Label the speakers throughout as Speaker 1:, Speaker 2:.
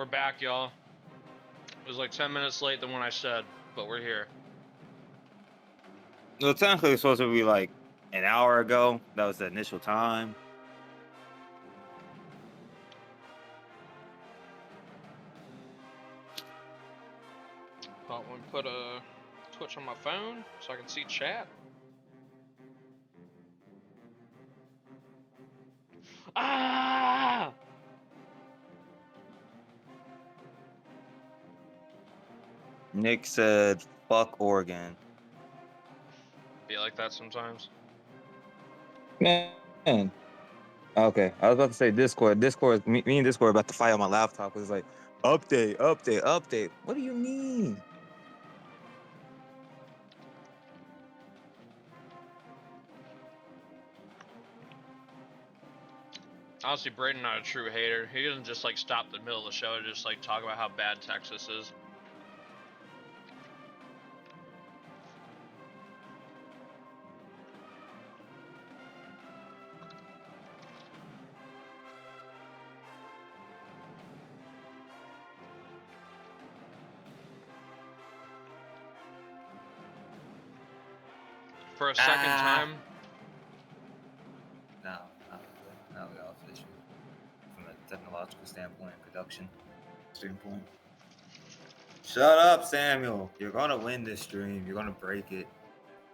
Speaker 1: We're back, y'all. It was like 10 minutes late than when I said, but we're here.
Speaker 2: Well, technically, it's supposed to be like an hour ago. That was the initial time.
Speaker 1: Thought we'd put a Twitch on my phone so I can see chat. Ah!
Speaker 2: Nick said, "Fuck Oregon."
Speaker 1: Be like that sometimes.
Speaker 2: Man. Okay, I was about to say Discord. Me and Discord about to fight on my laptop. It's like, update, update, update. What do you mean?
Speaker 1: Honestly, Braden not a true hater. He doesn't just like stop the middle of the show to just like talk about how bad Texas is. For a second time.
Speaker 2: No, we off issue from a technological standpoint, production standpoint. Shut up, Samuel. You're gonna win this stream. You're gonna break it.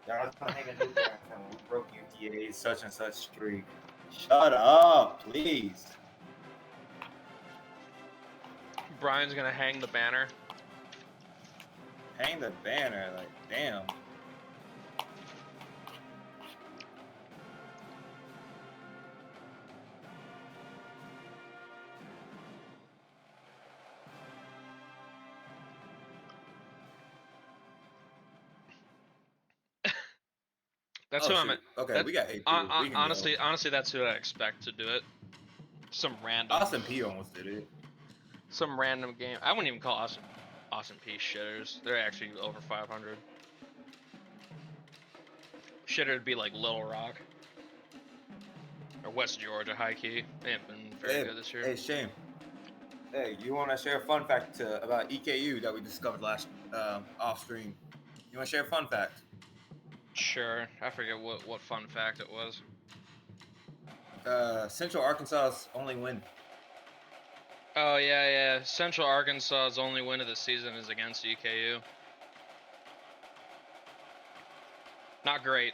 Speaker 2: Y'all gonna hang a new there and we broke UTA's such and such streak. Shut up, please.
Speaker 1: Brian's gonna hang the banner.
Speaker 2: Hang the banner, like damn.
Speaker 1: That's who I'm at.
Speaker 2: Okay, we got 8
Speaker 1: honestly, that's who I expect to do it. Some random.
Speaker 2: Austin P almost did it.
Speaker 1: Some random game. I wouldn't even call Austin P shitters. They're actually over 500. Shitter would be like Little Rock or West Georgia, high key. They haven't been very good this year.
Speaker 2: Hey, Shane. Hey, you want to share a fun fact about EKU that we discovered last off stream? You want to share a fun fact?
Speaker 1: Sure. I forget what fun fact it was.
Speaker 2: Central Arkansas's only win.
Speaker 1: Oh yeah. Central Arkansas's only win of the season is against EKU. Not great.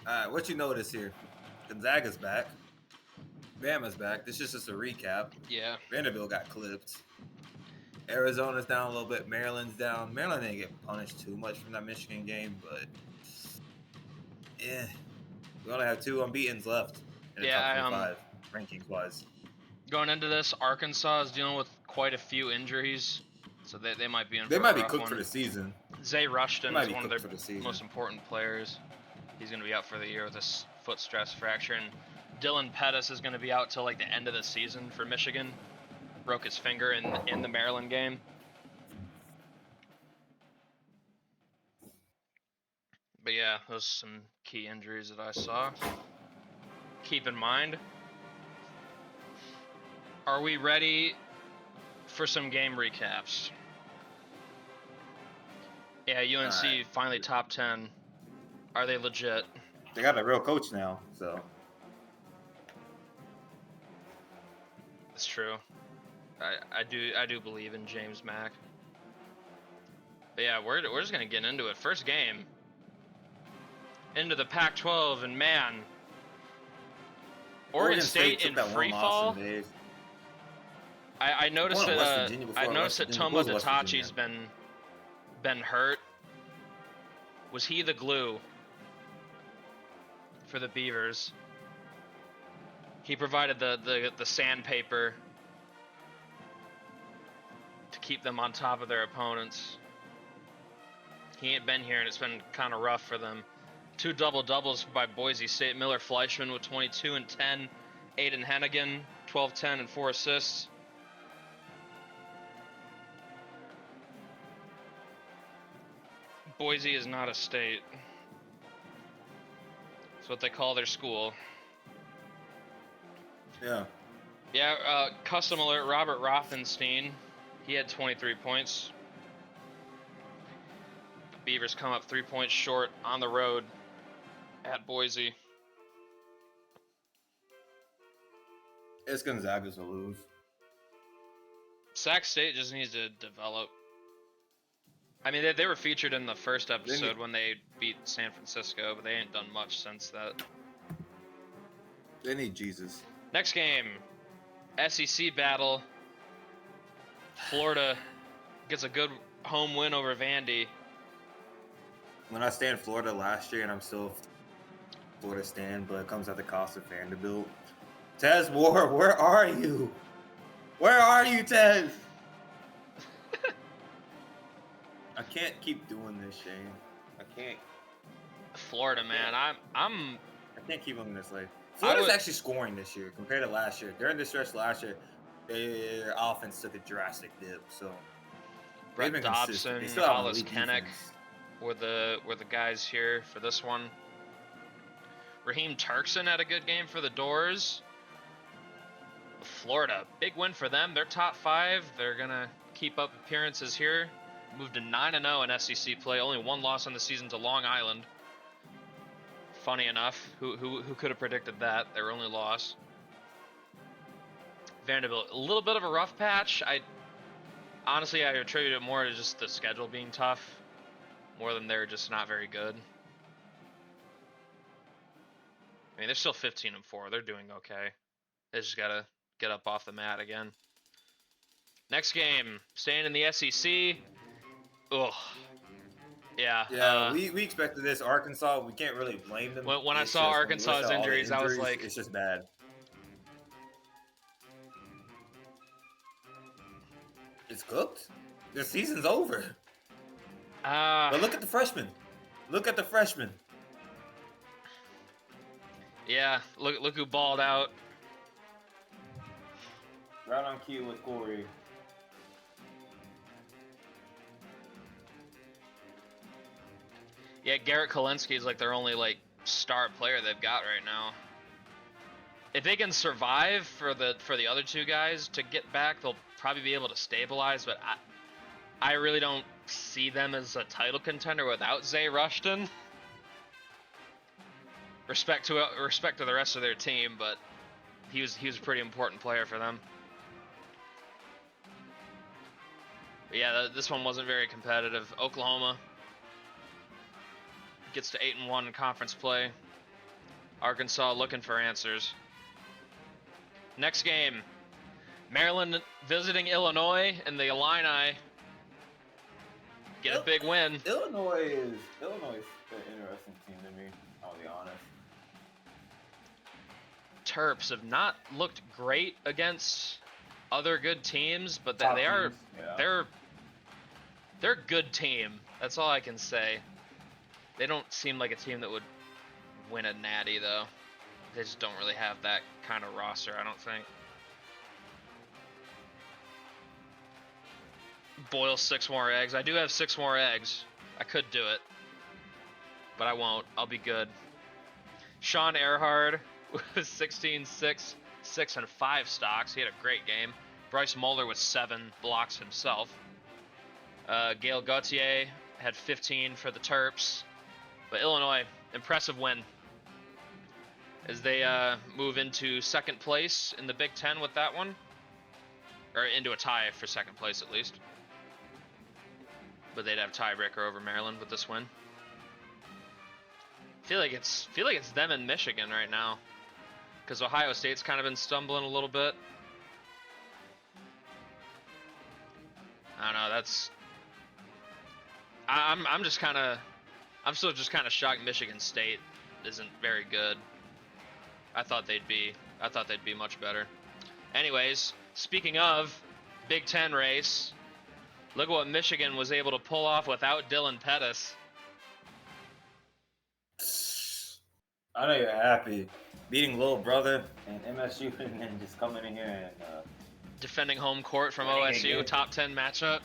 Speaker 2: Alright, what you notice here? Gonzaga's back. Bama's back. This is just a recap.
Speaker 1: Yeah.
Speaker 2: Vanderbilt got clipped. Arizona's down a little bit. Maryland's down. Maryland didn't get punished too much from that Michigan game, but we only have 2 unbeatens left in the top 25 rankings wise.
Speaker 1: Going into this, Arkansas is dealing with quite a few injuries, so they might be in.
Speaker 2: They might be cooked for the season.
Speaker 1: Zay Rushton is one of their most important players. He's going to be out for the year with a foot stress fracture, and Dylan Pettis is going to be out till like the end of the season for Michigan. Broke his finger in the Maryland game. But yeah, those are some key injuries that I saw. Keep in mind, are we ready for some game recaps? Yeah, UNC finally top 10. Are they legit?
Speaker 2: They got a real coach now, so.
Speaker 1: That's true. I do believe in James Mack. But yeah, we're just gonna get into it. First game. Into the Pac-12, and man, Oregon State in free fall. I noticed that Toma Datachi's been hurt. Was he the glue for the Beavers? He provided the sandpaper to keep them on top of their opponents. He ain't been here, and it's been kind of rough for them. 2 double-doubles by Boise State. Miller Fleischman with 22 and 10. Aiden Hennigan, 12, 10, and 4 assists. Boise is not a state. That's what they call their school.
Speaker 2: Yeah.
Speaker 1: Yeah, custom alert, Robert Rothenstein. He had 23 points. The Beavers come up 3 points short on the road at Boise.
Speaker 2: It's Gonzaga's will lose.
Speaker 1: Sac State just needs to develop. I mean, they were featured in the first episode when they beat San Francisco, but they ain't done much since that.
Speaker 2: They need Jesus.
Speaker 1: Next game, SEC battle. Florida gets a good home win over Vandy.
Speaker 2: When I stand Florida last year, and I'm still Florida stand, but it comes at the cost of Vanderbilt. Tez Moore, where are you? Where are you, Tez? I can't keep doing this, Shane. I can't.
Speaker 1: Florida, man, I
Speaker 2: can't keep them this late. Florida's actually scoring this year compared to last year. During the stretch last year, their offense took a drastic dip. So
Speaker 1: Brett Dobson, Hollis Kennick were the guys here for this one. Raheem Turkson had a good game for the Doors. Florida, big win for them. They're top 5. They're gonna keep up appearances here. Moved to 9-0 in SEC play. Only one loss on the season to Long Island. Funny enough, who could have predicted that? Their only loss. Vanderbilt, a little bit of a rough patch. Honestly, I attribute it more to just the schedule being tough, more than they're just not very good. I mean, they're still 15-4. They're doing okay. They just gotta get up off the mat again. Next game, staying in the SEC. Ugh. Yeah.
Speaker 2: Yeah, we expected this. Arkansas, we can't really blame them.
Speaker 1: When I saw Arkansas's injuries, I was like,
Speaker 2: it's just bad. It's cooked. The season's over. But look at the freshmen. Look at the freshmen.
Speaker 1: Yeah, look who balled out.
Speaker 2: Right on cue with Corey.
Speaker 1: Yeah, Garrett Kalinsky is like their only like star player they've got right now. If they can survive for the other two guys to get back, they'll probably be able to stabilize. But I really don't see them as a title contender without Zay Rushton. Respect to the rest of their team, but he was a pretty important player for them. But yeah, this one wasn't very competitive. Oklahoma gets to 8-1 in conference play. Arkansas looking for answers. Next game, Maryland visiting Illinois, and the Illini get a big win.
Speaker 2: Illinois is an interesting team to me, I'll be honest.
Speaker 1: Terps have not looked great against other good teams, but they're a good team. That's all I can say. They don't seem like a team that would win a natty, though. They just don't really have that kind of roster, I don't think. Boil 6 more eggs. I do have 6 more eggs. I could do it, but I won't. I'll be good. Sean Earhart with 16, 6, 6, and 5 stocks. He had a great game. Bryce Muller with 7 blocks himself. Gail Gauthier had 15 for the Terps. But Illinois, impressive win as they move into second place in the Big Ten with that one. Or into a tie for second place, at least. But they'd have tiebreaker over Maryland with this win. Feel like it's them and Michigan right now, because Ohio State's kind of been stumbling a little bit. I don't know. I'm still just kind of shocked Michigan State isn't very good. I thought they'd be much better. Anyways, speaking of Big Ten race, look at what Michigan was able to pull off without Dylan Pettis.
Speaker 2: I know you're happy. Beating little brother and MSU and then just coming in here and
Speaker 1: defending home court from OSU, top 10 matchup.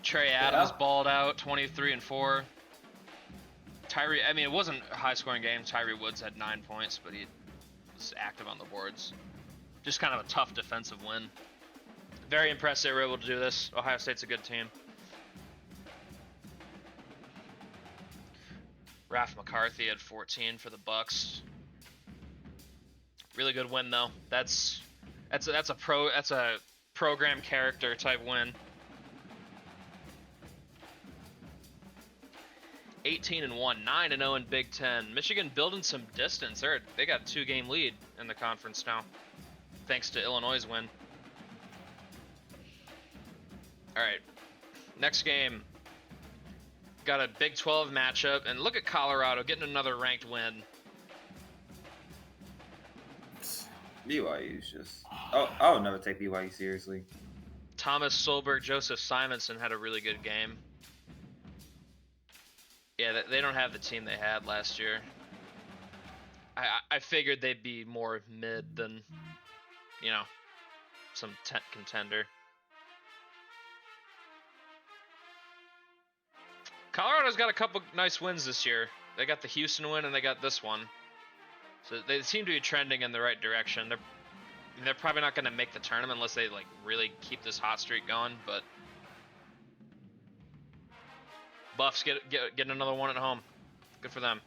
Speaker 1: Trey Adams balled out, 23 and 4. I mean, it wasn't a high-scoring game. Tyree Woods had 9 points, but he was active on the boards. Just kind of a tough defensive win. Very impressed they were able to do this. Ohio State's a good team. Raf McCarthy had 14 for the Bucks. Really good win though. That's a program character type win. 18-1, 9-0 in Big Ten. Michigan building some distance. They got a 2-game lead in the conference now, thanks to Illinois' win. All right, next game. Got a Big 12 matchup, and look at Colorado getting another ranked win.
Speaker 2: BYU's just... Oh, I would never take BYU seriously.
Speaker 1: Thomas Solberg, Joseph Simonson had a really good game. Yeah, they don't have the team they had last year. I figured they'd be more mid than, you know, some contender. Colorado's got a couple nice wins this year. They got the Houston win and they got this one. So they seem to be trending in the right direction. They're probably not going to make the tournament unless they like really keep this hot streak going, but Buffs getting another one at home. Good for them.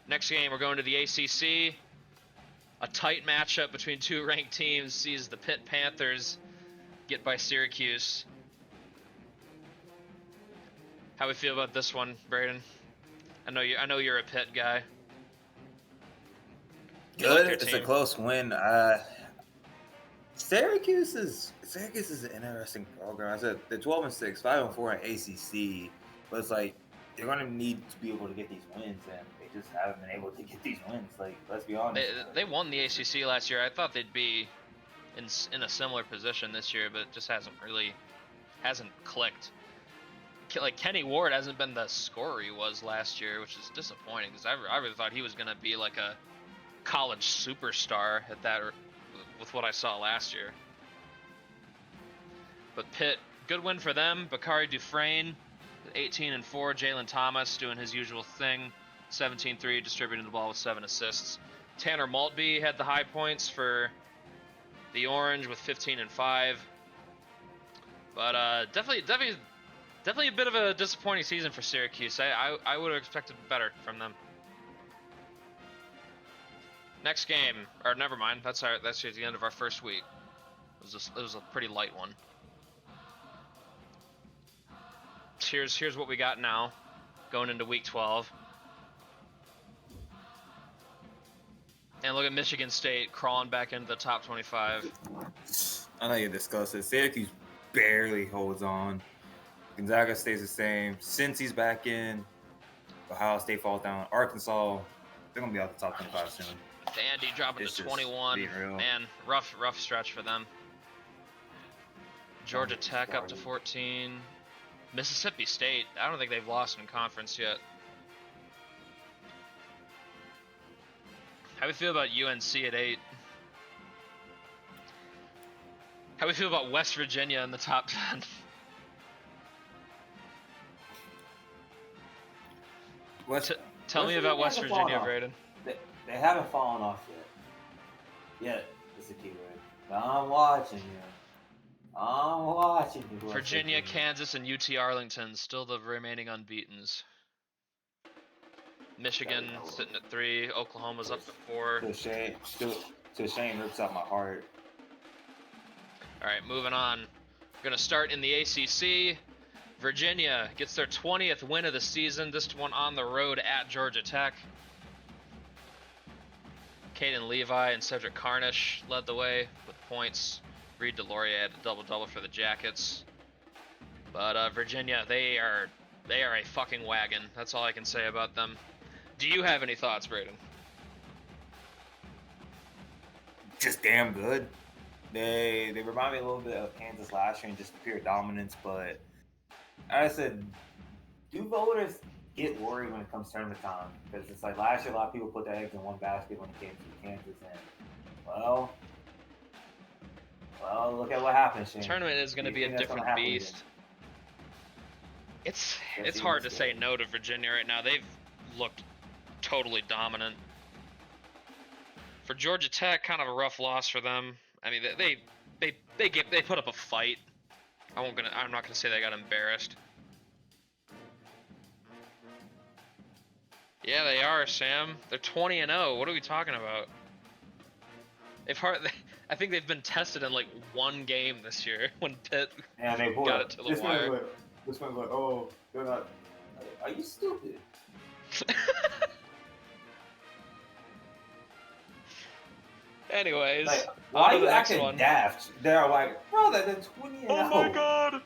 Speaker 1: Next game, we're going to the ACC. A tight matchup between two ranked teams sees the Pitt Panthers get by Syracuse. How we feel about this one, Braden? I know you're a Pitt guy.
Speaker 2: Good. It's a close win. Syracuse is an interesting program. I said they're 12-6, 5-4 in ACC, but it's like they're gonna need to be able to get these wins, and they just haven't been able to get these wins. Like, let's be honest.
Speaker 1: They won the ACC last year. I thought they'd be in a similar position this year, but it just hasn't clicked. Like Kenny Ward hasn't been the scorer he was last year, which is disappointing because I really thought he was gonna be like a college superstar at that, with what I saw last year. But Pitt, good win for them. Bakari Dufresne, 18-4. Jalen Thomas doing his usual thing, 17-3, distributing the ball with 7 assists. Tanner Maltby had the high points for the Orange with 15-5. But definitely a bit of a disappointing season for Syracuse. I would have expected better from them. Next game, or never mind. That's the end of our first week. It was a pretty light one. Here's what we got now, going into week 12. And look at Michigan State crawling back into the top 25.
Speaker 2: I know you discussed it. Syracuse barely holds on. Gonzaga stays the same. Cincy's back in. Ohio State falls down. Arkansas, they're gonna be out the top 25 soon.
Speaker 1: Vandy dropping to 21. Man, rough stretch for them. Georgia Tech up to 14. Mississippi State, I don't think they've lost in conference yet. How do we feel about UNC at 8? How do we feel about West Virginia in the top 10? Tell me about West Virginia, Braden.
Speaker 2: They haven't fallen off yet. Is the key word. I'm watching you.
Speaker 1: Virginia, Kansas, and UT Arlington still the remaining unbeatens. Michigan sitting at 3. Oklahoma's up to 4.
Speaker 2: To Shane rips out my heart.
Speaker 1: All right, moving on. We're gonna start in the ACC. Virginia gets their 20th win of the season. This one on the road at Georgia Tech. Caden Levi and Cedric Carnish led the way with points. Reed DeLaurier had a double-double for the Jackets. But Virginia, they are a fucking wagon. That's all I can say about them. Do you have any thoughts, Braden?
Speaker 2: Just damn good. They remind me a little bit of Kansas last year in just pure dominance, but I said, do voters get worried when it comes tournament time? Because it's like last year, a lot of people put their eggs in one basket when it came to Kansas, and well, look at what happened, Shane.
Speaker 1: Tournament is going to be a different beast. It's hard to say no to Virginia right now. They've looked totally dominant. For Georgia Tech, kind of a rough loss for them. I mean, they put up a fight. I'm not gonna say they got embarrassed. Yeah, they are, Sam. They're 20-0. What are we talking about? I think they've been tested in like one game this year when Pitt got it to the wire.
Speaker 2: This one's like, oh, they're not. Are you stupid?
Speaker 1: Anyways,
Speaker 2: like, why
Speaker 1: on
Speaker 2: are
Speaker 1: to
Speaker 2: you
Speaker 1: the next
Speaker 2: acting
Speaker 1: one.
Speaker 2: daft? They're like, bro, they're 20-0.
Speaker 1: Oh my god!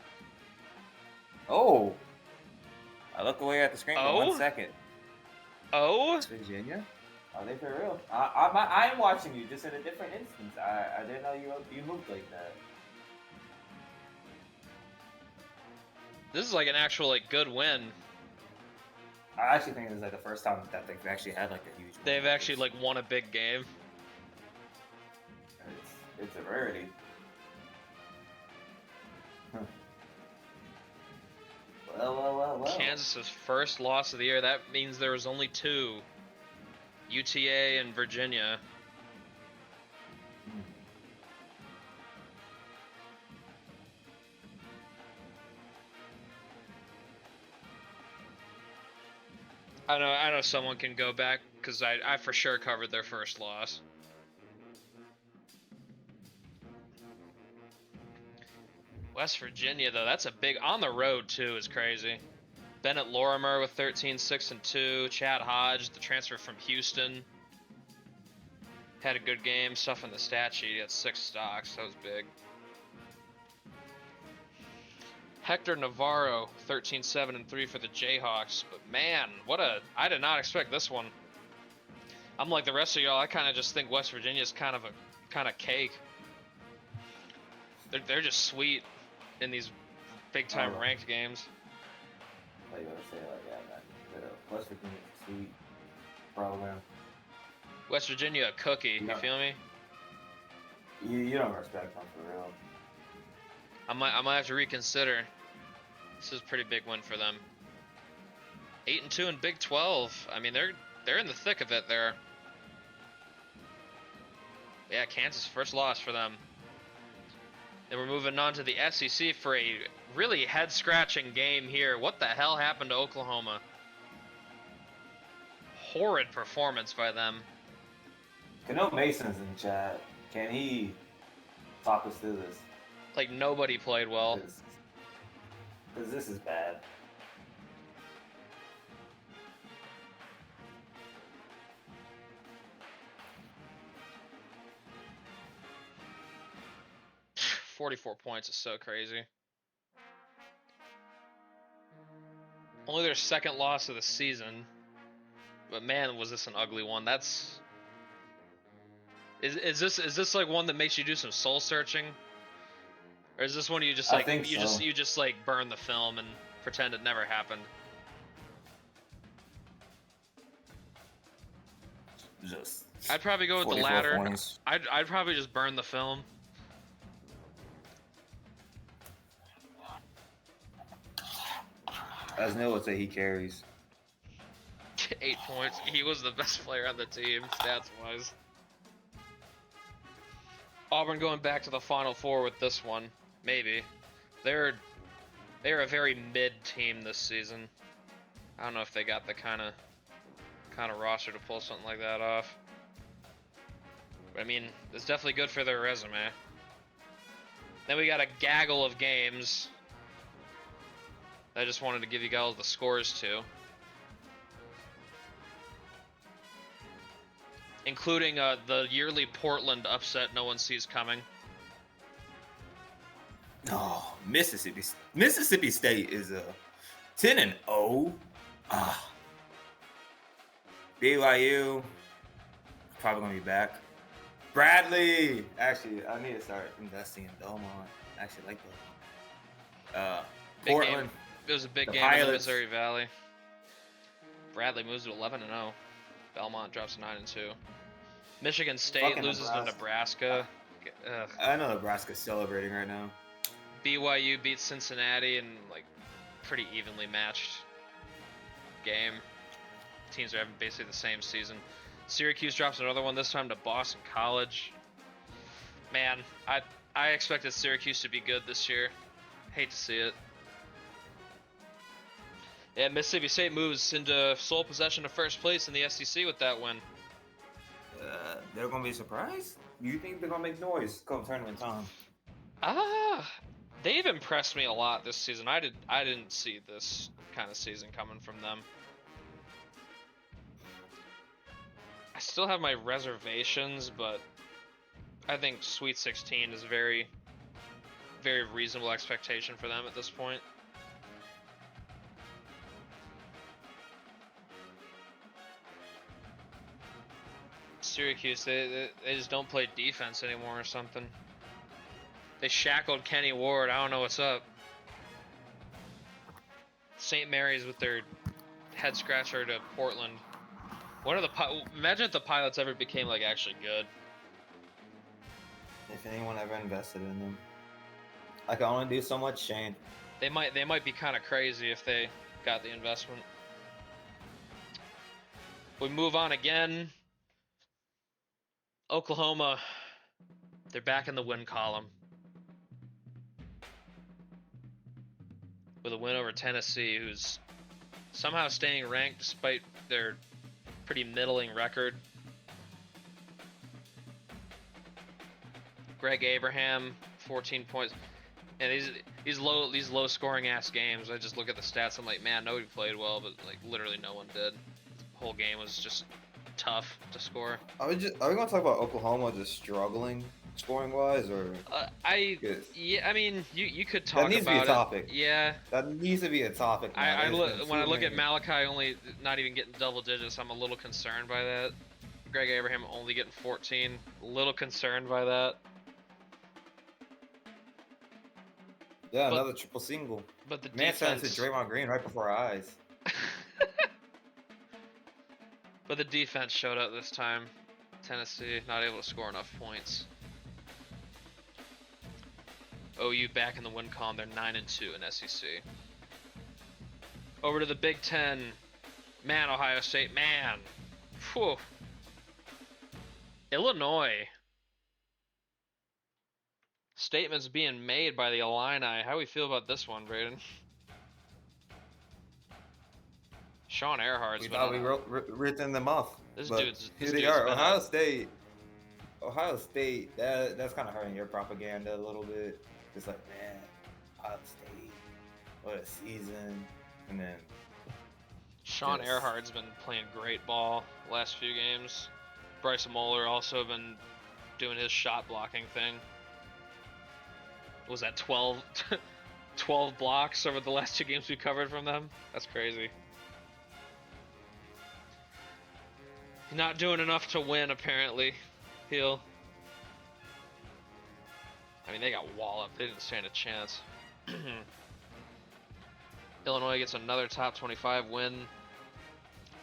Speaker 2: Oh. I look away at the screen for 1 second.
Speaker 1: Oh?
Speaker 2: It's Virginia? Are they for real? I am watching you, just in a different instance. I didn't know you moved like that.
Speaker 1: This is like an actual like good win.
Speaker 2: I actually think this is like the first time that they've actually had like a huge win.
Speaker 1: They've actually like won a big game.
Speaker 2: It's a rarity. Well.
Speaker 1: Kansas's first loss of the year. That means there was only 2. UTA and Virginia. I know someone can go back because I for sure covered their first loss. West Virginia though, that's a big on the road too is crazy. Bennett Lorimer with 13-6-2. Chad Hodge, the transfer from Houston, had a good game. Stuff in the stat sheet. He had 6 stocks. That was big. Hector Navarro, 13-7-3 for the Jayhawks. But man, I did not expect this one. I'm like the rest of y'all. I kind of just think West Virginia's kind of cake. They're just sweet in these big time ranked games.
Speaker 2: I you gotta say it like that, man. West Virginia's a sweet program.
Speaker 1: West Virginia, a cookie. You feel me?
Speaker 2: You don't respect them for real.
Speaker 1: I might have to reconsider. This is a pretty big win for them. 8-2 in Big 12. I mean, they're in the thick of it there. Yeah, Kansas first loss for them. Then we're moving on to the SEC for a really head-scratching game here. What the hell happened to Oklahoma? Horrid performance by them.
Speaker 2: Cano Mason's in chat. Can he talk us through this?
Speaker 1: Like, nobody played well.
Speaker 2: Because this is bad.
Speaker 1: $44 points is so crazy. Only their second loss of the season. But man, was this an ugly one. Is this like one that makes you do some soul searching? Or is this one you just like you just like burn the film and pretend it never happened? I'd probably go with the latter. Points. I'd probably just burn the film.
Speaker 2: As Neil would say, he carries.
Speaker 1: 8 points. He was the best player on the team, stats-wise. Auburn going back to the Final Four with this one. Maybe. They're a very mid team this season. I don't know if they got the kind of roster to pull something like that off. But I mean, it's definitely good for their resume. Then we got a gaggle of games. I just wanted to give you guys the scores too. Including the yearly Portland upset no one sees coming.
Speaker 2: Oh, Mississippi State is a 10-0. BYU probably gonna be back. Bradley, actually, I need to start investing in Belmont. I actually like that. Portland.
Speaker 1: It was a big game in the Missouri Valley. Bradley moves to 11-0. Belmont drops to 9-2. Michigan State loses to Nebraska.
Speaker 2: I know Nebraska's celebrating right now.
Speaker 1: BYU beats Cincinnati and like pretty evenly matched game. Teams are having basically the same season. Syracuse drops another one, this time to Boston College. Man, I expected Syracuse to be good this year. Hate to see it. Yeah, Mississippi State moves into sole possession of first place in the SEC with that win.
Speaker 2: They're gonna be surprised. You think they're gonna make noise come tournament time?
Speaker 1: They've impressed me a lot this season. I didn't see this kind of season coming from them. I still have my reservations, but I think Sweet 16 is very, very reasonable expectation for them at this point. Syracuse, they just don't play defense anymore or something. They shackled Kenny Ward. I don't know what's up. St. Mary's with their head scratcher to Portland. What are the imagine if the Pilots ever became like actually good.
Speaker 2: If anyone ever invested in them, I can only do so much, Shane.
Speaker 1: They might be kind of crazy if they got the investment. We move on again. Oklahoma, they're back in the win column with a win over Tennessee, who's somehow staying ranked despite their pretty middling record. Greg Abraham, 14 points. And these low scoring ass games, I just look at the stats, I'm like, man, nobody played well, but like literally no one did. The whole game was just tough to score.
Speaker 2: Are we gonna talk about Oklahoma just struggling scoring wise, or?
Speaker 1: Yeah, I mean, you could talk about it.
Speaker 2: That needs to be a topic.
Speaker 1: Yeah.
Speaker 2: That needs to be a topic.
Speaker 1: When I look at Malachi only not even getting double digits, I'm a little concerned by that. Greg Abraham only getting 14, a little concerned by that.
Speaker 2: Yeah, another triple single.
Speaker 1: But the
Speaker 2: man
Speaker 1: defense
Speaker 2: sent it to Draymond Green right before our eyes.
Speaker 1: But the defense showed up this time. Tennessee not able to score enough points. OU back in the win column. They're 9-2 in SEC. Over to the Big Ten. Man, Ohio State. Man. Whew. Illinois. Statements being made by the Illini. How do we feel about this one, Braden? Sean Earhart's
Speaker 2: we thought we written them off.
Speaker 1: This
Speaker 2: but
Speaker 1: dude's
Speaker 2: here they are. Ohio State. That's kind of hurting your propaganda a little bit. It's like, man, Ohio State, what a season. And then
Speaker 1: Sean Earhart's been playing great ball the last few games. Bryce Moeller also been doing his shot blocking thing. Was that 12 blocks over the last two games we covered from them? That's crazy. Not doing enough to win, apparently. Heel. I mean, they got walloped. They didn't stand a chance. Illinois gets another top 25 win.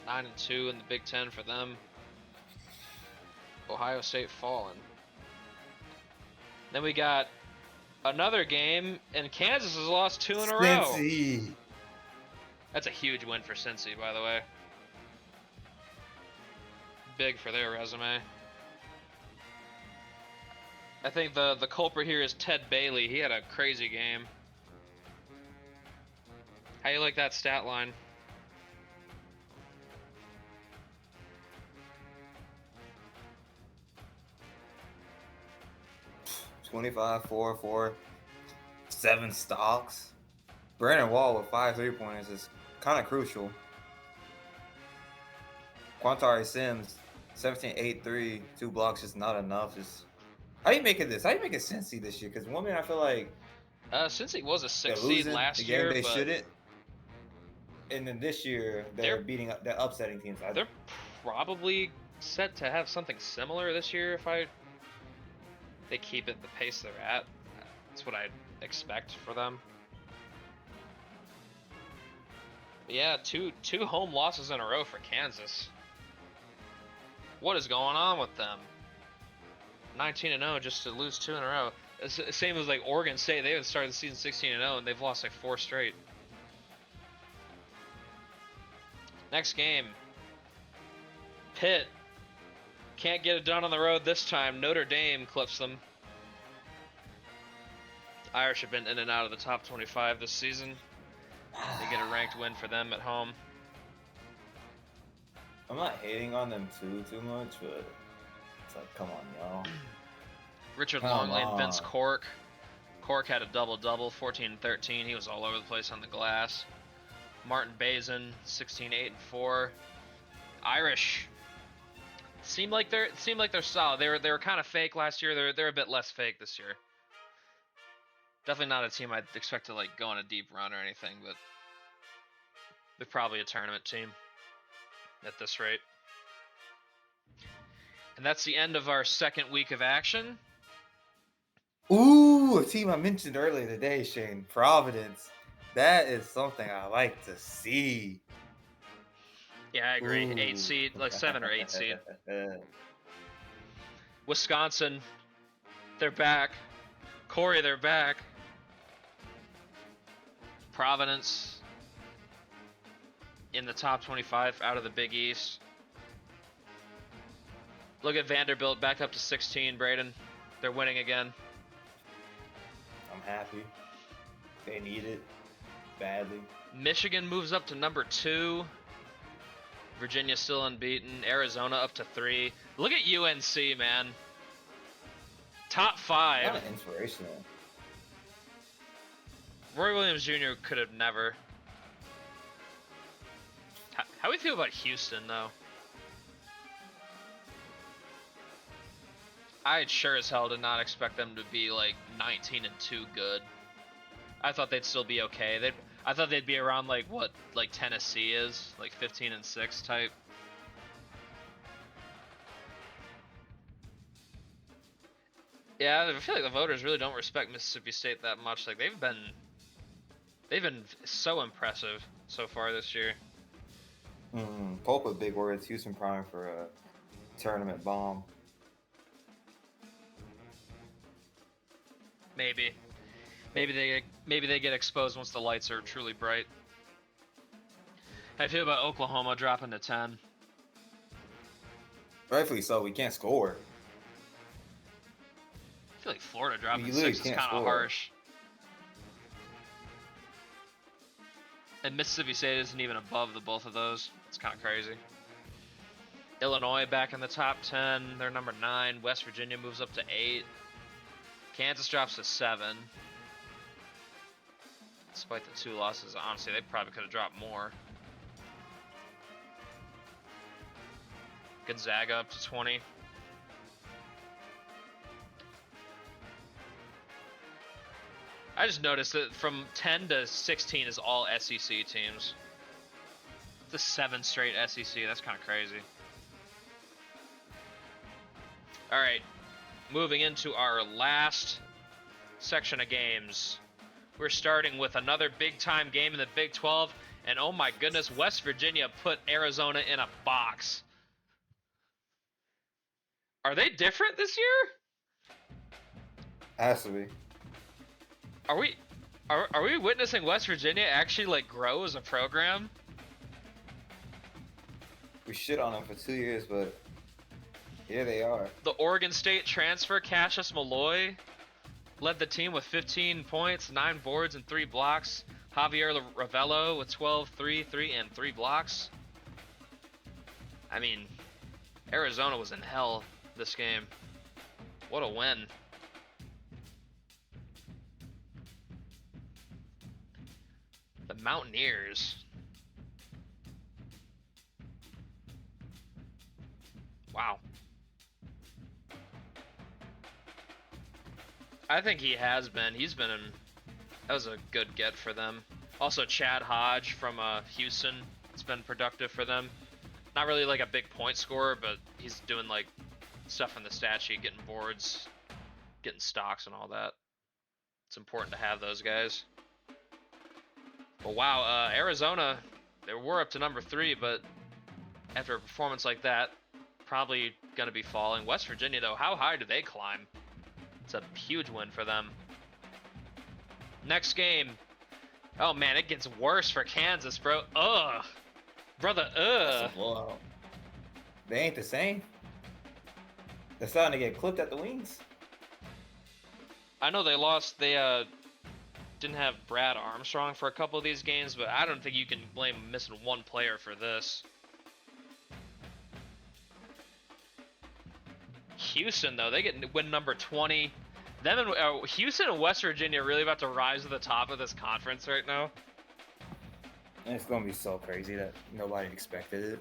Speaker 1: 9-2 in the Big Ten for them. Ohio State falling. Then we got another game, and Kansas has lost 2 in a row.
Speaker 2: Cincy.
Speaker 1: That's a huge win for Cincy, by the way. Big for their resume. I think the culprit here is Ted Bailey. He had a crazy game. How you like that stat line?
Speaker 2: $25, 4, 7 stocks. Brandon Wall with 5 3-pointers is kind of crucial. Quantari Sims, 17, 8, 3, 2 blocks is not enough. How do you make it this? How do you make it Cincy this year? Because women, I feel like
Speaker 1: Cincy was a 6 seed last year,
Speaker 2: they
Speaker 1: but
Speaker 2: shouldn't. And then this year they're upsetting teams.
Speaker 1: They're probably set to have something similar this year if they keep it the pace they're at. That's what I'd expect for them. But yeah, two home losses in a row for Kansas. What is going on with them? 19-0 just to lose 2 in a row. It's the same as like Oregon State. They had started the season 16-0 and they've lost like 4 straight. Next game. Pitt can't get it done on the road this time. Notre Dame clips them. Irish have been in and out of the top 25 this season. They get a ranked win for them at home.
Speaker 2: I'm not hating on them too much, but it's like, come on, y'all.
Speaker 1: Richard
Speaker 2: Come
Speaker 1: Longley and
Speaker 2: on.
Speaker 1: Vince Cork. Cork had a double-double, 14-13. He was all over the place on the glass. Martin Bazin, 16-8-4. Irish seemed like they're solid. They were kind of fake last year. They're a bit less fake this year. Definitely not a team I'd expect to like go on a deep run or anything, but they're probably a tournament team at this rate. And that's the end of our second week of action.
Speaker 2: Ooh, a team I mentioned earlier today, Shane. Providence. That is something I like to see.
Speaker 1: Yeah, I agree.
Speaker 2: Ooh.
Speaker 1: 8 seed, like 7 or 8 seed. Wisconsin, they're back. Corey, they're back. Providence in the top 25 out of the Big East. Look at Vanderbilt back up to 16, Braden. They're winning again.
Speaker 2: I'm happy. They need it badly.
Speaker 1: Michigan moves up to number 2. Virginia still unbeaten. Arizona up to 3. Look at UNC, man. Top 5.
Speaker 2: Kind of inspirational.
Speaker 1: Roy Williams Jr. could have never. How do we feel about Houston, though? I sure as hell did not expect them to be like 19-2 good. I thought they'd still be okay. I thought they'd be around like what like Tennessee is, like 15-6 type. Yeah, I feel like the voters really don't respect Mississippi State that much. Like they've been so impressive so far this year.
Speaker 2: Pope with big words. Houston prime for a tournament bomb.
Speaker 1: Maybe they get exposed once the lights are truly bright. How do you feel about Oklahoma dropping to 10?
Speaker 2: Rightfully so. We can't score.
Speaker 1: I feel like Florida dropping
Speaker 2: You
Speaker 1: 6
Speaker 2: literally
Speaker 1: is
Speaker 2: can't
Speaker 1: kind of
Speaker 2: score.
Speaker 1: harsh. And Mississippi State isn't even above the both of those. It's kind of crazy. Illinois back in the top 10. They're number 9. West Virginia moves up to 8. Kansas drops to 7. Despite the 2 losses, honestly, they probably could have dropped more. Gonzaga up to 20. I just noticed that from 10 to 16 is all SEC teams. The 7 straight SEC, that's kind of crazy. All right, moving into our last section of games. We're starting with another big-time game in the Big 12, and oh my goodness, West Virginia put Arizona in a box. Are they different this year?
Speaker 2: Has to be.
Speaker 1: Are we witnessing West Virginia actually like grow as a program?
Speaker 2: We shit on them for 2 years, but here they are.
Speaker 1: The Oregon State transfer, Cassius Malloy, led the team with 15 points, 9 boards, and 3 blocks. Javier Ravello with 12, 3, and 3 blocks. I mean, Arizona was in hell this game. What a win. The Mountaineers. Wow. I think he has been. That was a good get for them. Also, Chad Hodge from Houston. It's been productive for them. Not really like a big point scorer, but he's doing like stuff in the stat sheet, getting boards, getting stocks and all that. It's important to have those guys. But wow, Arizona, they were up to number 3, but after a performance like that, probably going to be falling. West Virginia, though, how high do they climb? It's a huge win for them. Next game. Oh, man, it gets worse for Kansas, bro. Ugh. Brother,
Speaker 2: That's a blowout. They ain't the same. They're starting to get clipped at the wings.
Speaker 1: I know they lost. They didn't have Brad Armstrong for a couple of these games, but I don't think you can blame missing one player for this. Houston, though, they get win number 20. Them and Houston and West Virginia really about to rise to the top of this conference right now.
Speaker 2: And it's gonna be so crazy that nobody expected it.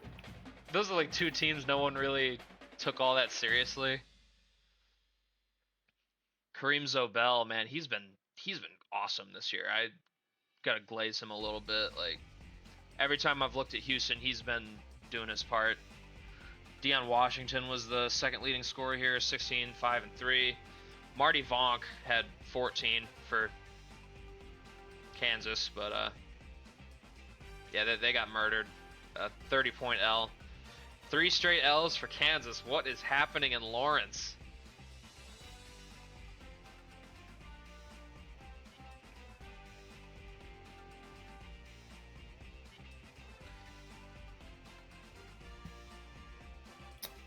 Speaker 1: Those are like two teams no one really took all that seriously. Kareem Zobel, man, he's been awesome this year. I gotta glaze him a little bit. Like every time I've looked at Houston, he's been doing his part. Deion Washington was the second leading scorer here, 16, 5, and 3. Marty Vonk had 14 for Kansas, but yeah, they got murdered. 30-point L. 3 straight L's for Kansas. What is happening in Lawrence?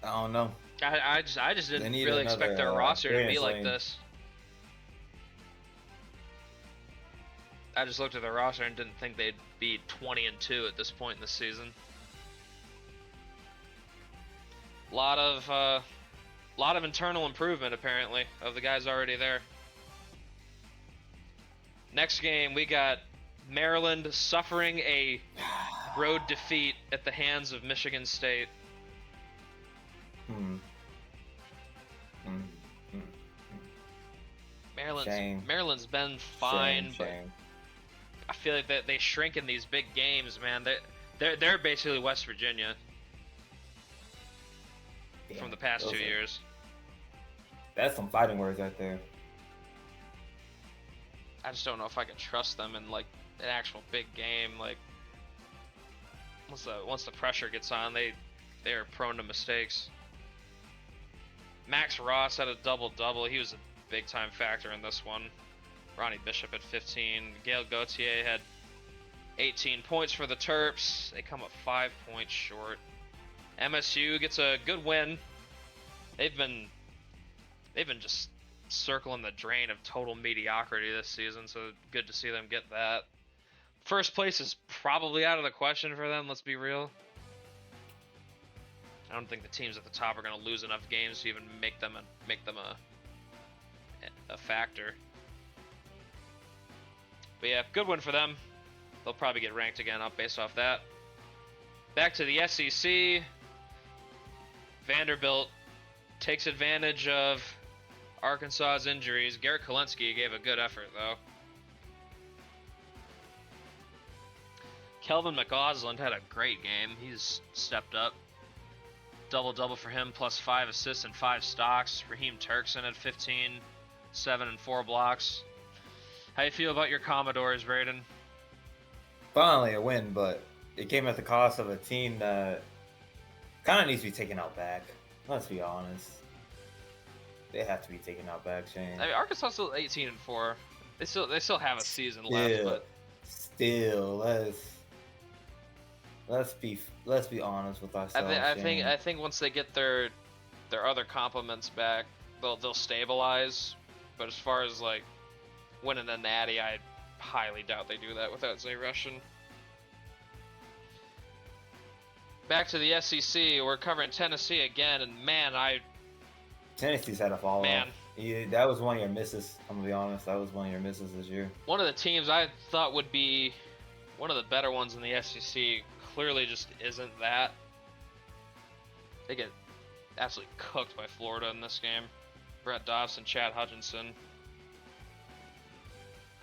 Speaker 2: I don't know.
Speaker 1: I just didn't really expect their roster to be like this. I just looked at their roster and didn't think they'd be 20-2 at this point in the season. Lot of internal improvement apparently of the guys already there. Next game we got Maryland suffering a road defeat at the hands of Michigan State. Maryland's been fine, but I feel like they shrink in these big games, man. They're basically West Virginia from the past 2 years.
Speaker 2: That's some fighting words right there.
Speaker 1: I just don't know if I can trust them in like an actual big game. Like once the pressure gets on, they're prone to mistakes. Max Ross had a double-double. He was a big-time factor in this one. Ronnie Bishop at 15. Gail Gauthier had 18 points for the Terps. They come up 5 points short. MSU gets a good win. They've been just circling the drain of total mediocrity this season, so good to see them get that. First place is probably out of the question for them, let's be real. I don't think the teams at the top are going to lose enough games to even make them a factor. But yeah, good win for them. They'll probably get ranked again up based off that. Back to the SEC. Vanderbilt takes advantage of Arkansas's injuries. Garrett Kolensky gave a good effort, though. Kelvin McGosland had a great game. He's stepped up. Double-double for him, plus 5 assists and 5 stocks. Raheem Turkson at 15, 7 and 4 blocks. How you feel about your Commodores, Braden?
Speaker 2: Finally a win, but it came at the cost of a team that kind of needs to be taken out back. Let's be honest. They have to be taken out back, Shane.
Speaker 1: I mean, Arkansas still 18-4. They still have a season left, but
Speaker 2: still, let's be honest with ourselves.
Speaker 1: I think once they get their other complements back, they'll stabilize. But as far as like winning a natty, I highly doubt they do that without Zay Russian. Back to the SEC, we're covering Tennessee again, and man,
Speaker 2: Tennessee's had a fall off. Yeah, that was one of your misses. I'm gonna be honest, that was one of your misses this year.
Speaker 1: One of the teams I thought would be one of the better ones in the SEC clearly just isn't that. They get absolutely cooked by Florida in this game. Brett Dobson, Chad Hutchinson.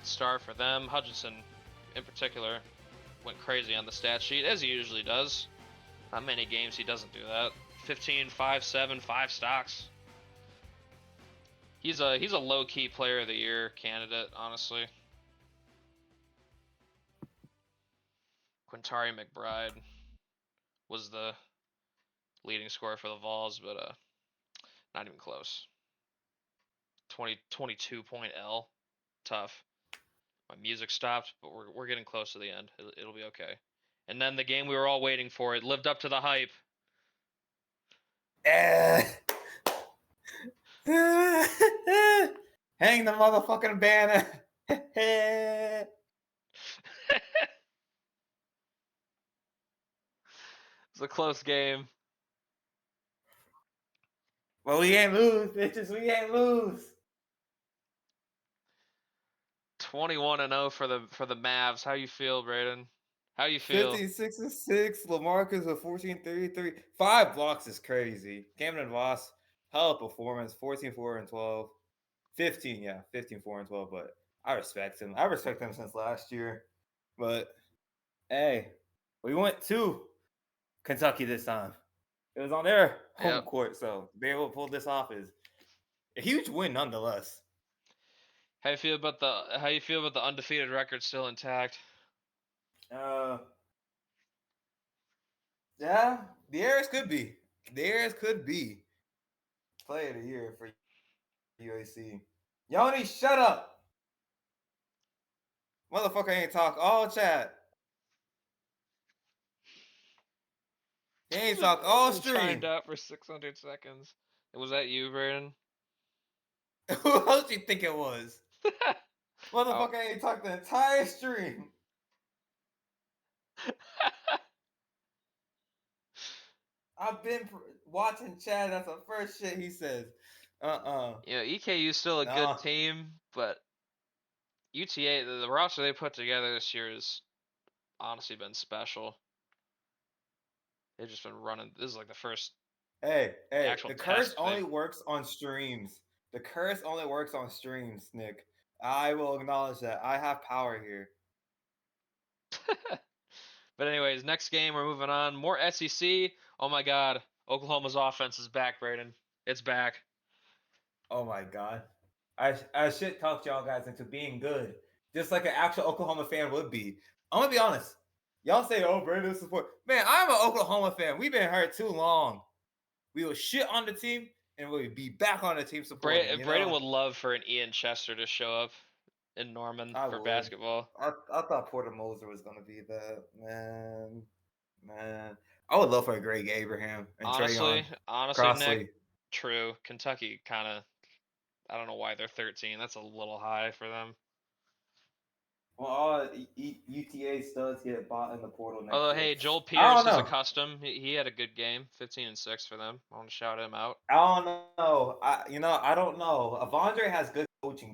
Speaker 1: Star for them. Hutchinson, in particular, went crazy on the stat sheet, as he usually does. Not many games he doesn't do that. 15, 5, 7, 5 stocks. He's a low-key player of the year candidate, honestly. Quintari McBride was the leading scorer for the Vols, but not even close. 22-point L. Tough. My music stopped, but we're getting close to the end. It'll be okay. And then the game we were all waiting for, it lived up to the hype.
Speaker 2: Hang the motherfucking banner.
Speaker 1: It's a close game.
Speaker 2: Well, we ain't lose, bitches. We ain't lose.
Speaker 1: 21-0 for the Mavs. How you feel, Braden? How you feel?
Speaker 2: 56-6. LaMarcus with 14-33. 5 blocks is crazy. Camden Voss, hell of performance. 14-4-12. 15-4-12. But I respect him. I respect him since last year. But hey, we went to Kentucky this time. It was on their home court, so to be able to pull this off is a huge win nonetheless.
Speaker 1: How you feel about the undefeated record still intact?
Speaker 2: Yeah, the Airs could be. The Airs could be play of the year for UAC. Yoni, shut up. Motherfucker ain't talk all chat. He ain't talk all stream.
Speaker 1: Timed out for 600 seconds. Was that you, Braden?
Speaker 2: Who else do you think it was? Motherfucker ain't talk the entire stream. I've been watching Chad. That's the first shit he says.
Speaker 1: EKU's still a good team, but UTA, the roster they put together this year has honestly been special. They've just been running. This is like the first.
Speaker 2: Hey, the curse only works on streams. The curse only works on streams, Nick. I will acknowledge that. I have power here.
Speaker 1: But anyways, next game we're moving on. More SEC. Oh my God, Oklahoma's offense is back, Braden. It's back.
Speaker 2: Oh my God, I should talk y'all guys into being good, just like an actual Oklahoma fan would be. I'm gonna be honest. Y'all say, "Oh, Braden support." Man, I'm an Oklahoma fan. We've been hurt too long. We will shit on the team, and we'll be back on the team supporting.
Speaker 1: Braden would love for an Ian Chester to show up in Norman for basketball.
Speaker 2: I thought Porter Moser was gonna be that man. I would love for a Greg Abraham and
Speaker 1: honestly,
Speaker 2: Crossley.
Speaker 1: Nick, true. Kentucky kind of. I don't know why they're 13. That's a little high for them.
Speaker 2: Well, all UTA studs get bought in the portal next year.
Speaker 1: Hey, Joel Pierce is a custom. He had a good game, 15-6 for them. I want to shout him out.
Speaker 2: I don't know. I don't know. Avondre has good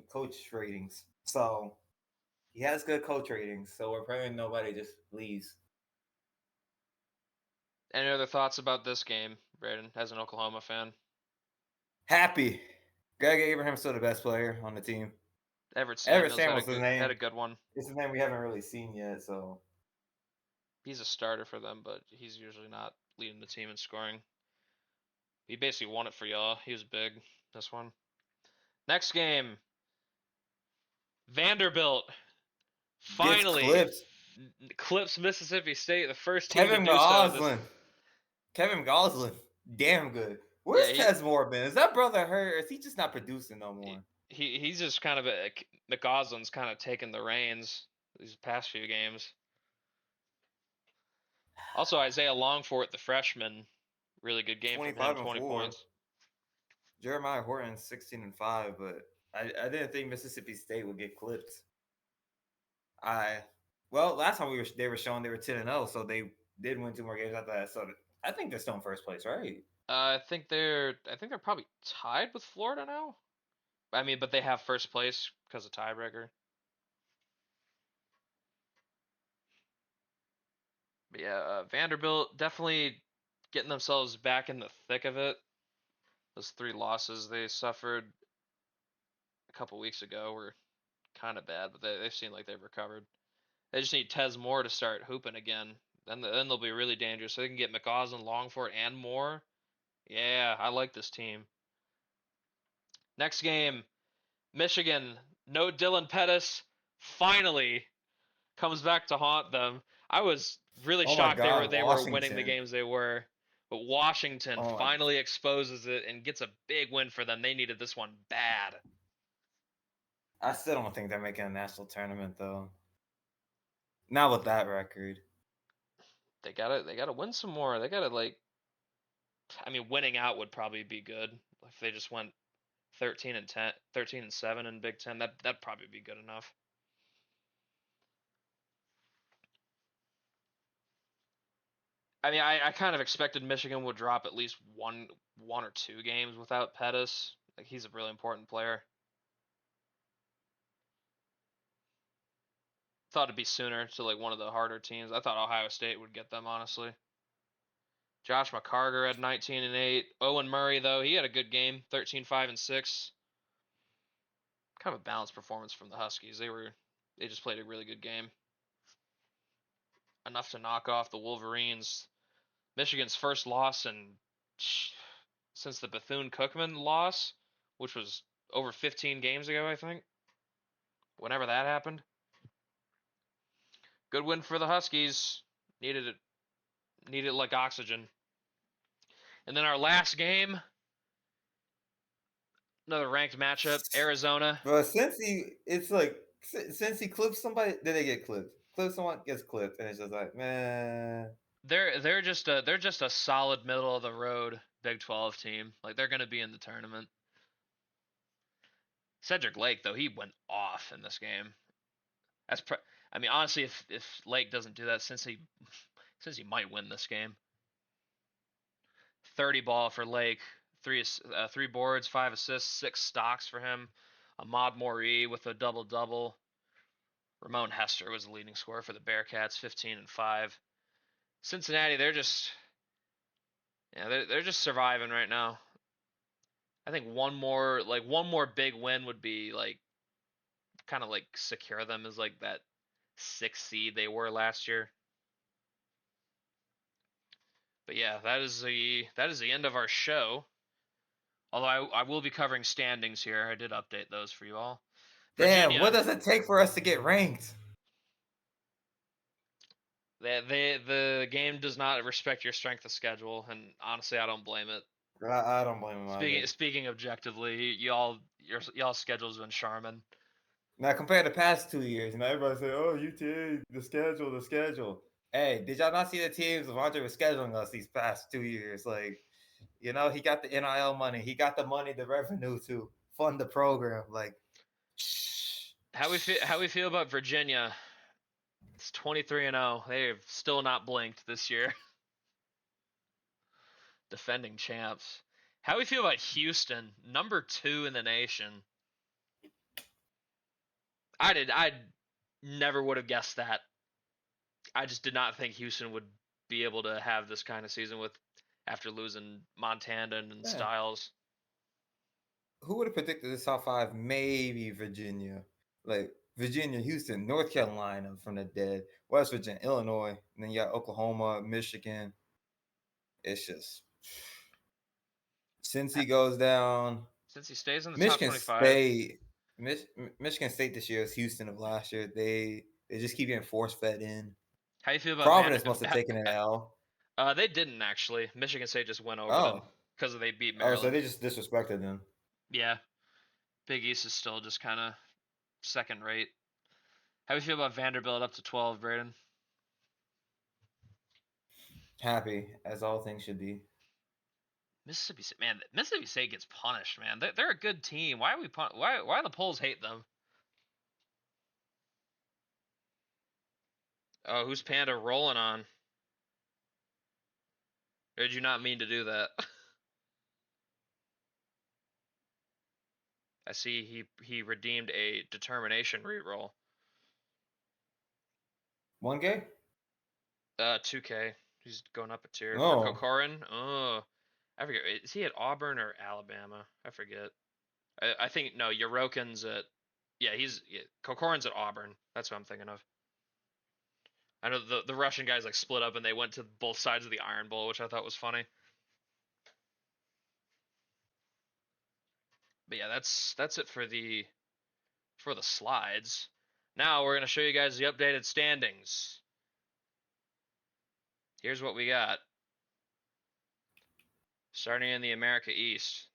Speaker 2: coach ratings, so he has good coach ratings. So we're praying nobody just leaves.
Speaker 1: Any other thoughts about this game, Braden, as an Oklahoma fan?
Speaker 2: Happy. Greg Abraham's still the best player on the team.
Speaker 1: Everett Samuels
Speaker 2: had
Speaker 1: a good one.
Speaker 2: It's his name we haven't really seen yet, so
Speaker 1: he's a starter for them, but he's usually not leading the team in scoring. He basically won it for y'all. He was big this one. Next game, Vanderbilt finally clips Mississippi State. The first team to do so.
Speaker 2: Kevin Goslin, damn good. Where's Tesmore been? Is that brother hurt, or is he just not producing no more?
Speaker 1: He's just kind of McGoslin's kind of taking the reins these past few games. Also, Isaiah Longfort, the freshman, really good game from him, 20 points.
Speaker 2: Jeremiah Horton, 16-5, but I didn't think Mississippi State would get clipped. Last time they were showing they were 10-0, so they did win 2 more games after that. So I think they're still in first place, right?
Speaker 1: I think they're probably tied with Florida now. I mean, but they have first place because of tiebreaker. But yeah, Vanderbilt definitely getting themselves back in the thick of it. Those 3 losses they suffered a couple weeks ago were kind of bad, but they seem like they've recovered. They just need Tez Moore to start hooping again. Then they'll be really dangerous. So they can get McGoslin, Longfort, and Moore. Yeah, I like this team. Next game, Michigan. No Dylan Pettis. Finally comes back to haunt them. I was really shocked they were winning the games they were. But Washington finally exposes it and gets a big win for them. They needed this one bad.
Speaker 2: I still don't think they're making a national tournament, though. Not with that record.
Speaker 1: They gotta win some more. They gotta like, I mean, winning out would probably be good if they just went 13 and 10, 13 and 7 in Big Ten. That'd probably be good enough. I mean, I kind of expected Michigan would drop at least one or two games without Pettis. Like he's a really important player. Thought it'd be sooner to like one of the harder teams. I thought Ohio State would get them honestly. Josh McCarter had 19 and 8. Owen Murray though, he had a good game, 13 5 and 6. Kind of a balanced performance from the Huskies. They just played a really good game. Enough to knock off the Wolverines. Michigan's first loss since the Bethune-Cookman loss, which was over 15 games ago, I think. Whenever that happened. Good win for the Huskies. Needed it like oxygen. And then our last game, another ranked matchup, Arizona.
Speaker 2: But since he clips somebody, then they get clipped. Clip someone gets clipped, and it's just like, man.
Speaker 1: They're just a solid middle of the road Big 12 team. Like they're gonna be in the tournament. Cedric Lake though, he went off in this game. I mean, honestly, if Lake doesn't do that, since he might win this game. 30 ball for Lake, three boards, 5 assists, 6 stocks for him. Ahmad Mori with a double-double. Ramon Hester was the leading scorer for the Bearcats, 15 and 5. Cincinnati, they're just surviving right now. I think one more big win would be like kind of like secure them as like that 6th seed they were last year. But yeah, that is the end of our show. Although I will be covering standings here. I did update those for you all.
Speaker 2: Damn, what
Speaker 1: Virginia,
Speaker 2: does it take for us to get ranked?
Speaker 1: the game does not respect your strength of schedule, and honestly, I don't blame it.
Speaker 2: I don't blame him either.
Speaker 1: Speaking objectively, y'all schedule's been Charmin.
Speaker 2: Now compared to past 2 years, everybody say, "Oh, UTA, the schedule." Hey, did y'all not see the teams Andre was scheduling us these past 2 years? Like, he got the NIL money, he got the money, the revenue to fund the program. Like,
Speaker 1: How we feel about Virginia? It's 23 and 0. They've still not blinked this year. Defending champs. How we feel about Houston, number 2 in the nation? I never would have guessed that. I just did not think Houston would be able to have this kind of season after losing Montana and Styles.
Speaker 2: Who would have predicted this top 5? Maybe Virginia. Like Virginia, Houston, North Carolina from the dead, West Virginia, Illinois, and then you got Oklahoma, Michigan. It's just since he goes down,
Speaker 1: since he stays in the
Speaker 2: Michigan
Speaker 1: top 25.
Speaker 2: Michigan State this year is Houston of last year. They just keep getting force fed in.
Speaker 1: How you feel about
Speaker 2: Providence must have taken an L.
Speaker 1: They didn't actually. Michigan State just went over them because they beat Maryland.
Speaker 2: Oh, so they just disrespected them.
Speaker 1: Yeah. Big East is still just kind of second rate. How do you feel about Vanderbilt up to 12, Braden?
Speaker 2: Happy, as all things should be.
Speaker 1: Mississippi State gets punished, man. They're a good team. Why the polls hate them? Oh, who's Panda rolling on? Or did you not mean to do that? I see he redeemed a determination reroll.
Speaker 2: 1K?
Speaker 1: 2K. He's going up a tier.
Speaker 2: Oh.
Speaker 1: For Kokorin? Oh. I forget. Is he at Auburn or Alabama? I forget. I think, no, Yorokin's at... Yeah, Kokorin's at Auburn. That's what I'm thinking of. I know the Russian guys like split up and they went to both sides of the Iron Bowl, which I thought was funny. But yeah, that's it for the slides. Now we're gonna show you guys the updated standings. Here's what we got. Starting in the America East.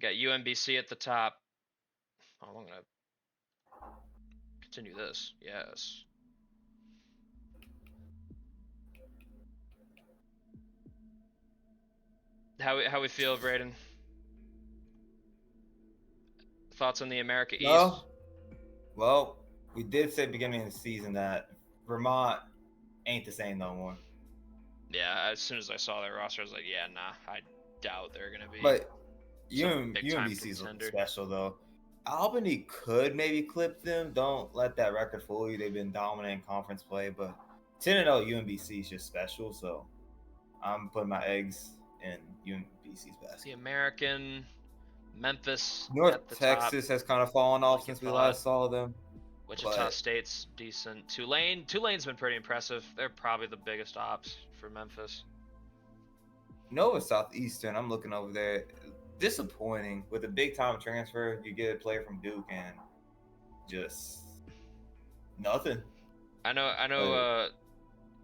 Speaker 1: Got UMBC at the top. Oh, I'm gonna continue this. Yes. How we feel, Braden? Thoughts on the America East?
Speaker 2: No, well, we did say beginning of the season that Vermont ain't the same no more.
Speaker 1: Yeah, as soon as I saw their roster, I was like, yeah, nah, I doubt they're gonna be
Speaker 2: But
Speaker 1: some big time
Speaker 2: UMBC's looking
Speaker 1: contender.
Speaker 2: special though. Albany could maybe clip them. Don't let that record fool you. They've been dominant in conference play, but 10-0 UMBC is just special. So I'm putting my eggs in UMBC's
Speaker 1: The
Speaker 2: basket.
Speaker 1: American, Memphis at
Speaker 2: North
Speaker 1: the top,
Speaker 2: Texas has kind of fallen off
Speaker 1: like you
Speaker 2: since we
Speaker 1: thought.
Speaker 2: last saw them,
Speaker 1: Wichita
Speaker 2: but
Speaker 1: State's decent. Tulane's been pretty impressive. They're probably the biggest ops for Memphis.
Speaker 2: Nova Southeastern, I'm looking over there. Disappointing with a big time transfer. You get a player from Duke and just nothing.
Speaker 1: I know.
Speaker 2: Uh,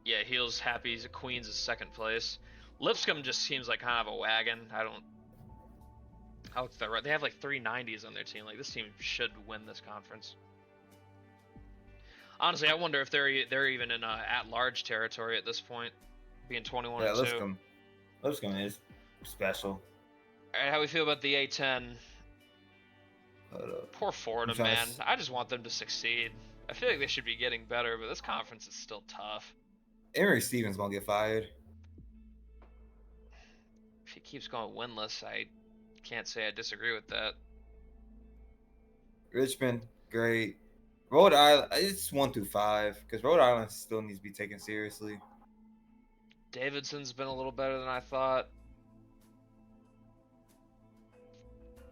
Speaker 1: Yeah, Heel's happy. Queens is second place. Lipscomb just seems like kind of a wagon. I don't. How it's that right? They have like 390s on their team. Like this team should win this conference. Honestly, I wonder if they're even in at-large territory at this point, being 21
Speaker 2: yeah,
Speaker 1: and 2.
Speaker 2: Lipscomb is special.
Speaker 1: All right, how we feel about the A10?
Speaker 2: But,
Speaker 1: Poor
Speaker 2: I'm
Speaker 1: Fordham,
Speaker 2: trying
Speaker 1: man.
Speaker 2: to.
Speaker 1: I just want them to succeed. I feel like they should be getting better, but this conference is still tough.
Speaker 2: Emory Stevens gonna get fired.
Speaker 1: If he keeps going winless, I can't say I disagree with that.
Speaker 2: Richmond, great. Rhode Island, it's 1 through 5 because Rhode Island still needs to be taken seriously.
Speaker 1: Davidson's been a little better than I thought.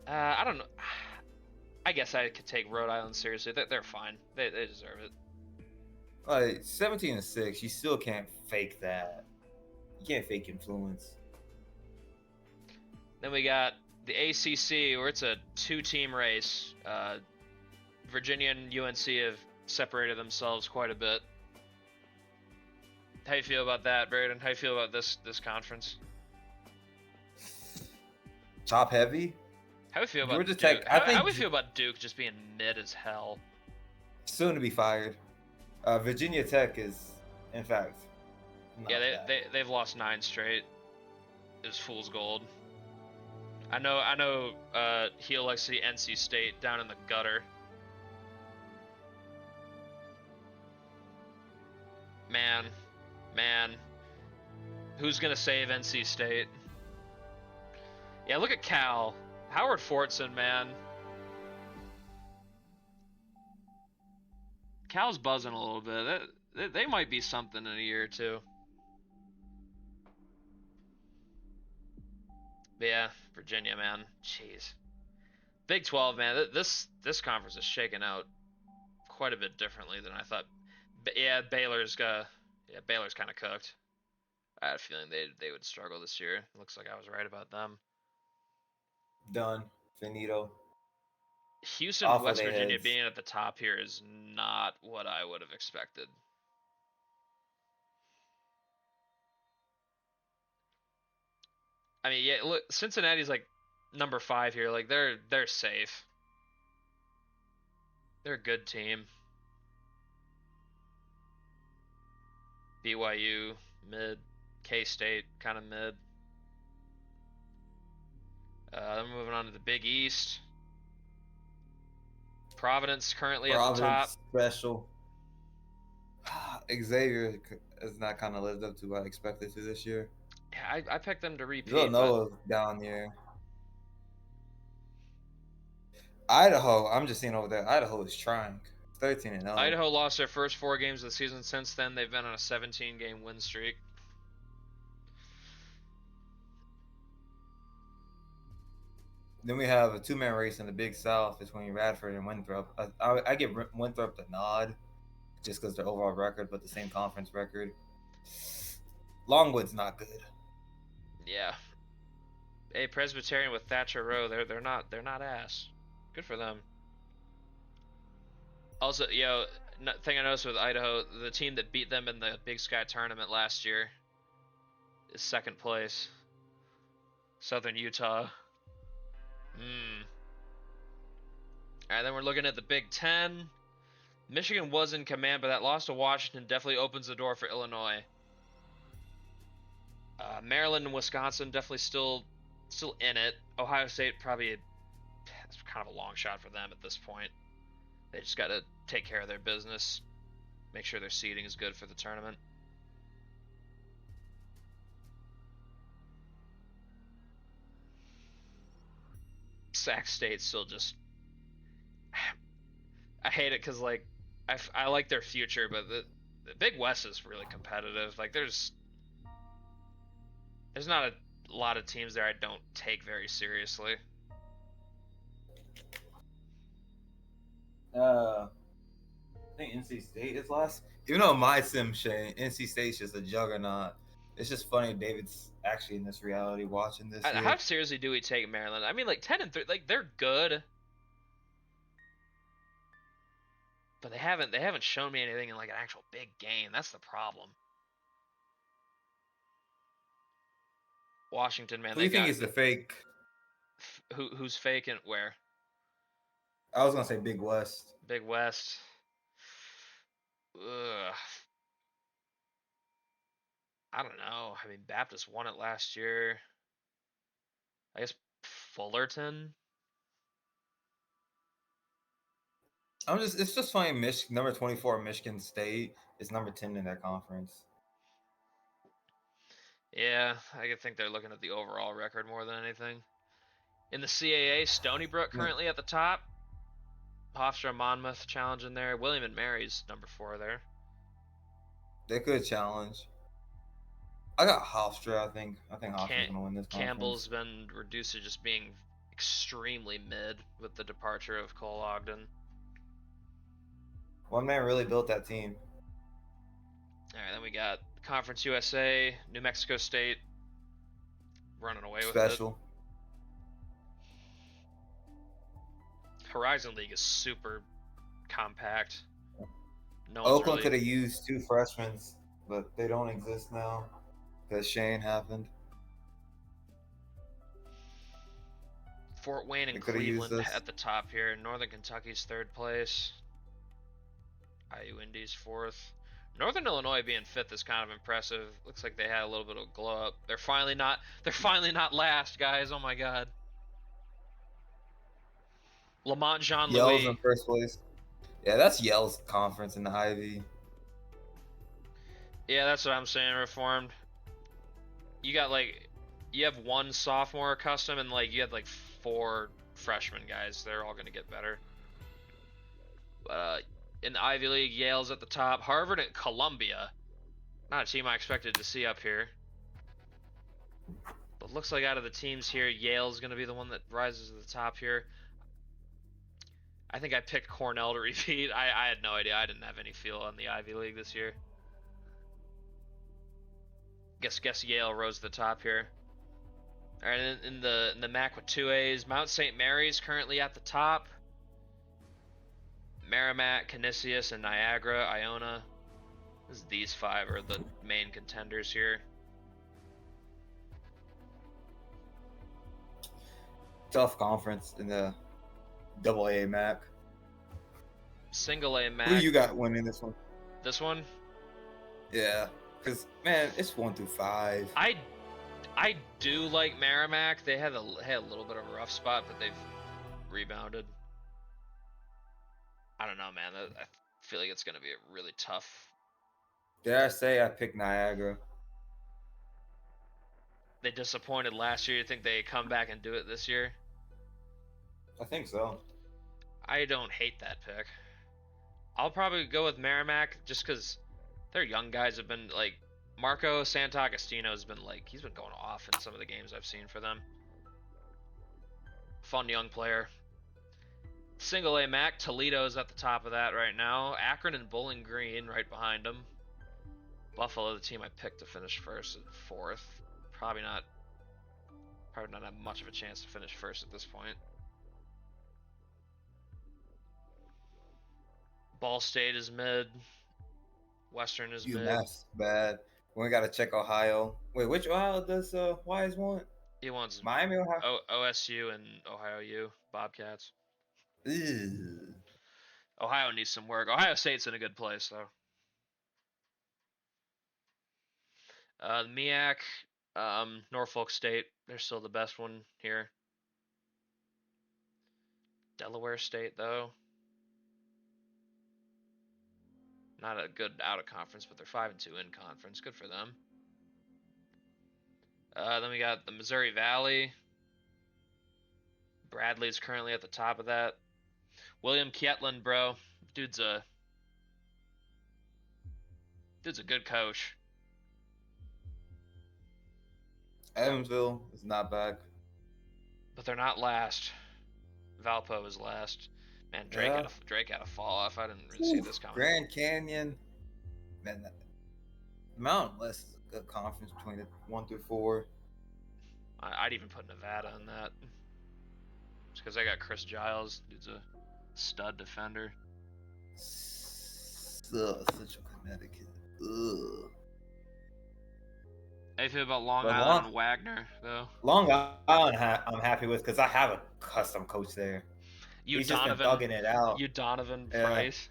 Speaker 1: I don't know. I guess I could take Rhode Island seriously. They're fine. They deserve it.
Speaker 2: Like 17-6, you still can't fake that. You can't fake influence.
Speaker 1: Then we got the ACC, where it's a 2-team race. Virginia and UNC have separated themselves quite a bit. How you feel about that, Braden? How you feel about this conference?
Speaker 2: Top heavy.
Speaker 1: How you feel about
Speaker 2: Georgia
Speaker 1: Duke?
Speaker 2: Tech.
Speaker 1: How we feel about Duke just being mid as hell?
Speaker 2: Soon to be fired. Virginia Tech is, in fact, not
Speaker 1: Yeah,
Speaker 2: bad.
Speaker 1: they've lost 9 straight. It was fool's gold. I know. Heel likes to see NC State down in the gutter. Man, who's gonna save NC State? Yeah, look at Cal. Howard Fortson, man. Cal's buzzing a little bit. They might be something in a year or two. But yeah, Virginia, man. Jeez. Big 12, man. This conference is shaking out quite a bit differently than I thought. But yeah, Baylor's kind of cooked. I had a feeling they would struggle this year. Looks like I was right about them.
Speaker 2: Done. Finito.
Speaker 1: Houston,
Speaker 2: Off of
Speaker 1: West
Speaker 2: their
Speaker 1: Virginia
Speaker 2: heads.
Speaker 1: being at the top here is not what I would have expected. I mean, yeah, look, Cincinnati's like number 5 here. Like they're safe. They're a good team. BYU mid, K-State kind of mid. Then moving on to the Big East. Providence currently at the top.
Speaker 2: Providence special. Xavier has not kind of lived up to what I expected to this year.
Speaker 1: Yeah, I picked them to repeat, but
Speaker 2: Villanova down there. Idaho, I'm just seeing over there. Idaho is trying. 13-0.
Speaker 1: Idaho lost their first 4 games of the season. Since then, they've been on a 17-game win streak.
Speaker 2: Then we have a 2-man race in the Big South between Radford and Winthrop. I give Winthrop the nod just because their overall record, but the same conference record. Longwood's not good.
Speaker 1: Yeah. Hey, Presbyterian with Thatcher Rowe, they're not ass. Good for them. Also, thing I noticed with Idaho, the team that beat them in the Big Sky tournament last year is second place. Southern Utah. Alright, then we're looking at the Big Ten. Michigan was in command, but that loss to Washington definitely opens the door for Illinois. Maryland and Wisconsin definitely still in it. Ohio State probably it's kind of a long shot for them at this point. They just got to take care of their business, make sure their seeding is good for the tournament. Sac State still just I hate it because like I like their future, but the Big West is really competitive. Like there's not a lot of teams there I don't take very seriously.
Speaker 2: I think NC State is last. Even though my sim Shane, NC State's just a juggernaut. It's just funny David's actually in this reality watching this year.
Speaker 1: How seriously do we take Maryland? I mean, like 10-3, like they're good, but they haven't shown me anything in like an actual big game. That's the problem. Washington, man,
Speaker 2: Who do you think is the fake?
Speaker 1: Who's faking where?
Speaker 2: I was gonna say Big West.
Speaker 1: Big West. Ugh. I don't know. I mean, Baptist won it last year. I guess Fullerton.
Speaker 2: It's just funny. Number 24, Michigan State is number 10 in that conference.
Speaker 1: Yeah, I think they're looking at the overall record more than anything. In the CAA, Stony Brook currently at the top. Hofstra, Monmouth challenging there. William and Mary's number 4 there.
Speaker 2: They could challenge. I got Hofstra. I think Hofstra's gonna win this conference.
Speaker 1: Campbell's been reduced to just being extremely mid with the departure of Cole Ogden.
Speaker 2: One man really built that team.
Speaker 1: All right, then we got Conference USA, New Mexico State running away with
Speaker 2: Special.
Speaker 1: it. Horizon League is super compact.
Speaker 2: No Oakland could have used 2 freshmen, but they don't exist now because Shane happened.
Speaker 1: Fort Wayne and Cleveland at the top here. Northern Kentucky's 3rd place. IU Indy's 4th. Northern Illinois being 5th is kind of impressive. Looks like they had a little bit of glow up. They're finally not last, guys. Oh my god. Lamont Jean Louis.
Speaker 2: Yale's in 1st place. Yeah, that's Yale's conference in the Ivy.
Speaker 1: Yeah, that's what I'm saying, Reformed. You have 1 sophomore custom and like you had like 4 freshman guys. They're all gonna get better. But in the Ivy League, Yale's at the top. Harvard and Columbia. Not a team I expected to see up here. But looks like out of the teams here, Yale's going to be the one that rises to the top here. I think I picked Cornell to repeat. I had no idea. I didn't have any feel on the Ivy League this year. Guess Yale rose to the top here. All right, in the MAC with 2As, Mount St. Mary's currently at the top. Merrimack, Canisius, and Niagara, Iona. These 5 are the main contenders here.
Speaker 2: Tough conference in the AA MAC.
Speaker 1: Single A MAC.
Speaker 2: Who you got winning this one?
Speaker 1: This one?
Speaker 2: Yeah, because man, it's 1 through 5.
Speaker 1: I do like Merrimack. They had a little bit of a rough spot, but they've rebounded. I don't know, man. I feel like it's going to be a really tough.
Speaker 2: Dare I say I picked Niagara?
Speaker 1: They disappointed last year. You think they come back and do it this year?
Speaker 2: I think so.
Speaker 1: I don't hate that pick. I'll probably go with Merrimack just because their young guys have been like Marco Sant'Agostino has been like he's been going off in some of the games I've seen for them. Fun young player. Single A MAC, Toledo's at the top of that right now. Akron and Bowling Green right behind them. Buffalo, the team I picked to finish 1st and 4th. Probably not have much of a chance to finish 1st at this point. Ball State is mid. Western is mid.
Speaker 2: UMass bad. We got to check Ohio. Wait, which Ohio does Wise want?
Speaker 1: He wants
Speaker 2: Miami, Ohio.
Speaker 1: OSU and Ohio U Bobcats.
Speaker 2: Ew.
Speaker 1: Ohio needs some work. Ohio State's in a good place though. The MEAC, Norfolk State, they're still the best one here. Delaware State, though, not a good out of conference, but they're 5-2 in conference. Good for them. Then we got the Missouri Valley. Bradley's currently at the top of that. William Kietlin, bro, dude's a good coach.
Speaker 2: Evansville is not back.
Speaker 1: But they're not last. Valpo is last. Man, Drake
Speaker 2: Yeah.
Speaker 1: had a fall off. I didn't really see this coming.
Speaker 2: Grand Canyon. Man, Mountain West is a good conference between the 1 through 4.
Speaker 1: I'd even put Nevada in that. Just because I got Chris Giles, dude's a stud defender.
Speaker 2: Central Connecticut. Ugh.
Speaker 1: How you feel about Long Island and Wagner, though?
Speaker 2: Long Island, I'm happy with because I have a custom coach there. He's just been thugging it out.
Speaker 1: Donovan Price?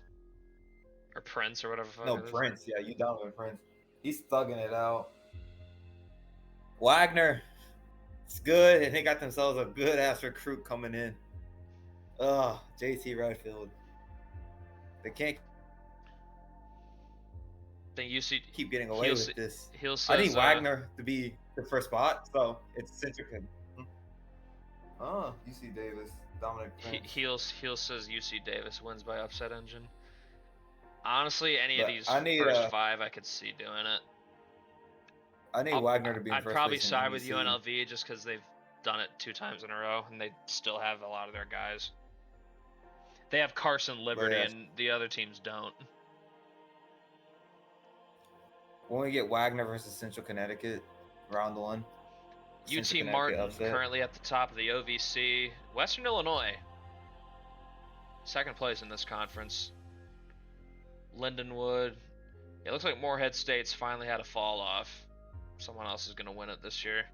Speaker 1: Or Prince, or whatever.
Speaker 2: No, Prince. Yeah, Donovan Prince. He's thugging it out. Wagner, it's good, and they got themselves a good-ass recruit coming in. JT Redfield. They can't keep getting away with this. I need Wagner to be the first spot, so it's Central. UC Davis, Dominic Prince.
Speaker 1: Heel says UC Davis wins by upset engine. Honestly, any of these first 5, I could see doing it.
Speaker 2: I need Wagner to be in first place.
Speaker 1: I'd probably side with UNLV just because they've done it 2 times in a row, and they still have a lot of their guys. They have Carson Liberty, and the other teams don't.
Speaker 2: When we get Wagner versus Central Connecticut, round 1.
Speaker 1: UT Martin currently at the top of the OVC. Western Illinois, 2nd place in this conference. Lindenwood. It looks like Morehead State's finally had a fall off. Someone else is going to win it this year.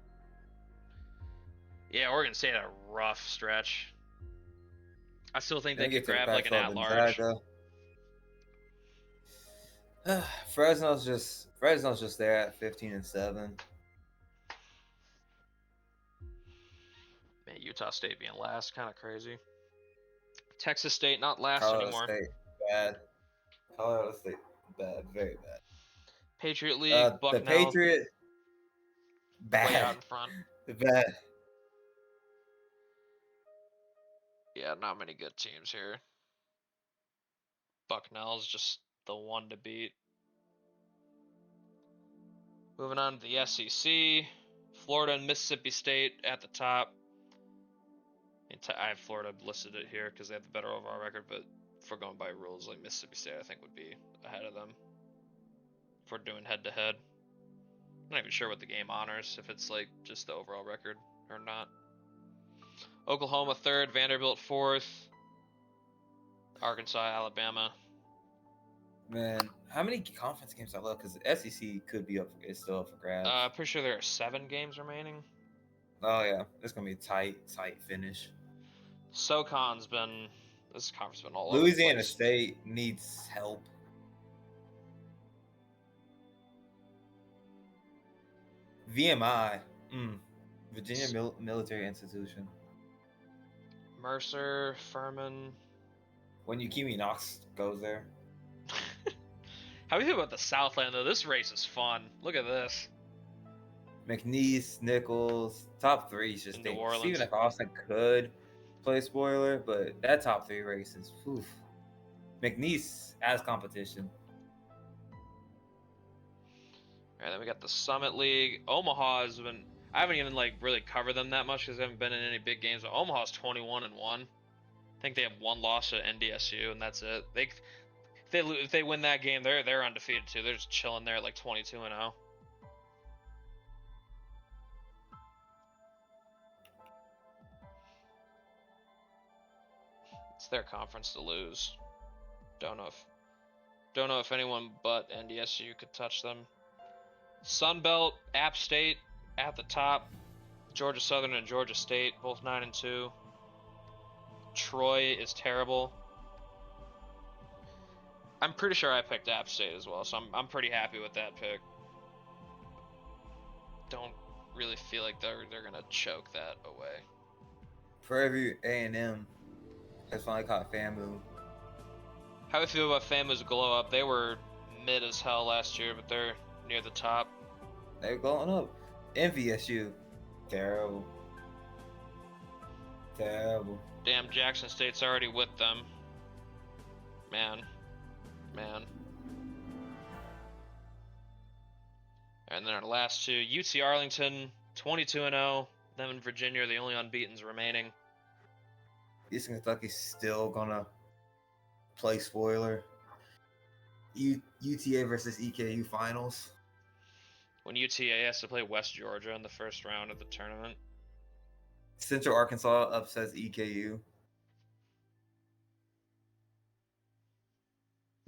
Speaker 1: Yeah, Oregon State had a rough stretch. I still think they could grab like an at-large.
Speaker 2: Fresno's just there at 15-7.
Speaker 1: Man, Utah State being last, kind of crazy. Texas State not last anymore.
Speaker 2: State, bad. Colorado State, bad, very bad.
Speaker 1: Patriot League, Bucknell.
Speaker 2: The Patriot, bad.
Speaker 1: Way out in front.
Speaker 2: Bad.
Speaker 1: Yeah, not many good teams here. Bucknell's just the one to beat. Moving on to the SEC. Florida and Mississippi State at the top. I have Florida listed it here because they have the better overall record, but if we're going by rules, like Mississippi State, I think would be ahead of them. If we're doing head-to-head. I'm not even sure what the game honors, if it's like just the overall record or not. Oklahoma 3rd, Vanderbilt 4th, Arkansas, Alabama.
Speaker 2: Man, how many conference games I love? Because the SEC could be is still up for grabs.
Speaker 1: Pretty sure there are 7 games remaining.
Speaker 2: Oh yeah, it's gonna be a tight finish.
Speaker 1: SoCon's been this conference been all over.
Speaker 2: Louisiana State needs help. VMI, Virginia Military Institution.
Speaker 1: Mercer, Furman.
Speaker 2: When Yukimi Knox goes there.
Speaker 1: How do you feel about the Southland though? This race is fun. Look at this.
Speaker 2: McNeese, Nichols, top 3 is just
Speaker 1: New Orleans.
Speaker 2: Even if Austin could play spoiler, but that top 3 race is McNeese as competition.
Speaker 1: All right, then we got the Summit League. Omaha has been. I haven't even like really covered them that much because they haven't been in any big games. But Omaha's 21-1. I think they have 1 loss to NDSU, and that's it. If they win that game, they're undefeated too. They're just chilling there at like 22-0. It's their conference to lose. Don't know if anyone but NDSU could touch them. Sunbelt, App State at the top. Georgia Southern and Georgia State, both 9-2. Troy is terrible. I'm pretty sure I picked App State as well, so I'm pretty happy with that pick. really feel like they're gonna choke that away.
Speaker 2: Prairie A&M has finally caught FAMU.
Speaker 1: How do you feel about FAMU's glow up? They were mid as hell last year, but they're near the top.
Speaker 2: They're going up. MVSU, terrible. Terrible.
Speaker 1: Damn, Jackson State's already with them. Man. And then our last two, UT Arlington, 22-0. Them and Virginia are the only unbeatens remaining.
Speaker 2: Eastern Kentucky's still gonna play spoiler. UTA versus EKU finals.
Speaker 1: When UTA has to play West Georgia in the first round of the tournament.
Speaker 2: Central Arkansas upsets EKU.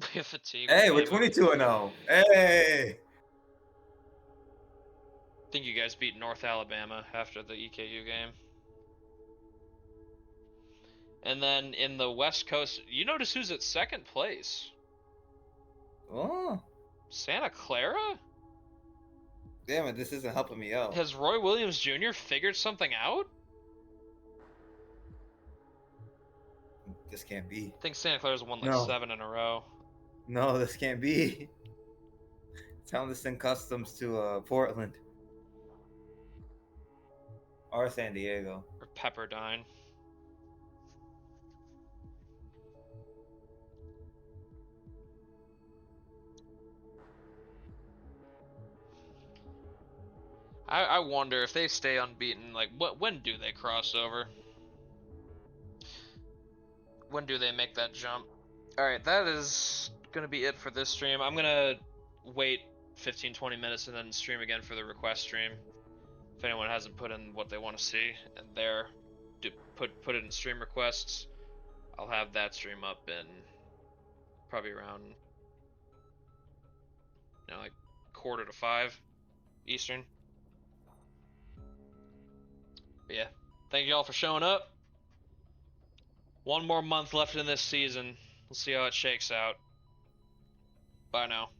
Speaker 1: We have fatigue.
Speaker 2: Hey, we're 22-0. Hey.
Speaker 1: I think you guys beat North Alabama after the EKU game. And then in the West Coast, you notice who's at second place?
Speaker 2: Oh.
Speaker 1: Santa Clara?
Speaker 2: Damn it, this isn't helping me out.
Speaker 1: Has Roy Williams Jr. figured something out?
Speaker 2: This can't be.
Speaker 1: I think Santa Clara's won like 7 in a row.
Speaker 2: No, this can't be. Tell them to send customs to Portland. Or San Diego.
Speaker 1: Or Pepperdine. I wonder if they stay unbeaten, like, when do they cross over? When do they make that jump? Alright, that is going to be it for this stream. I'm going to wait 15-20 minutes and then stream again for the request stream. If anyone hasn't put in what they want to see and there, put it in stream requests. I'll have that stream up in probably around, like 4:45 Eastern. But yeah, thank you all for showing up. One more month left in this season. We'll see how it shakes out. Bye now.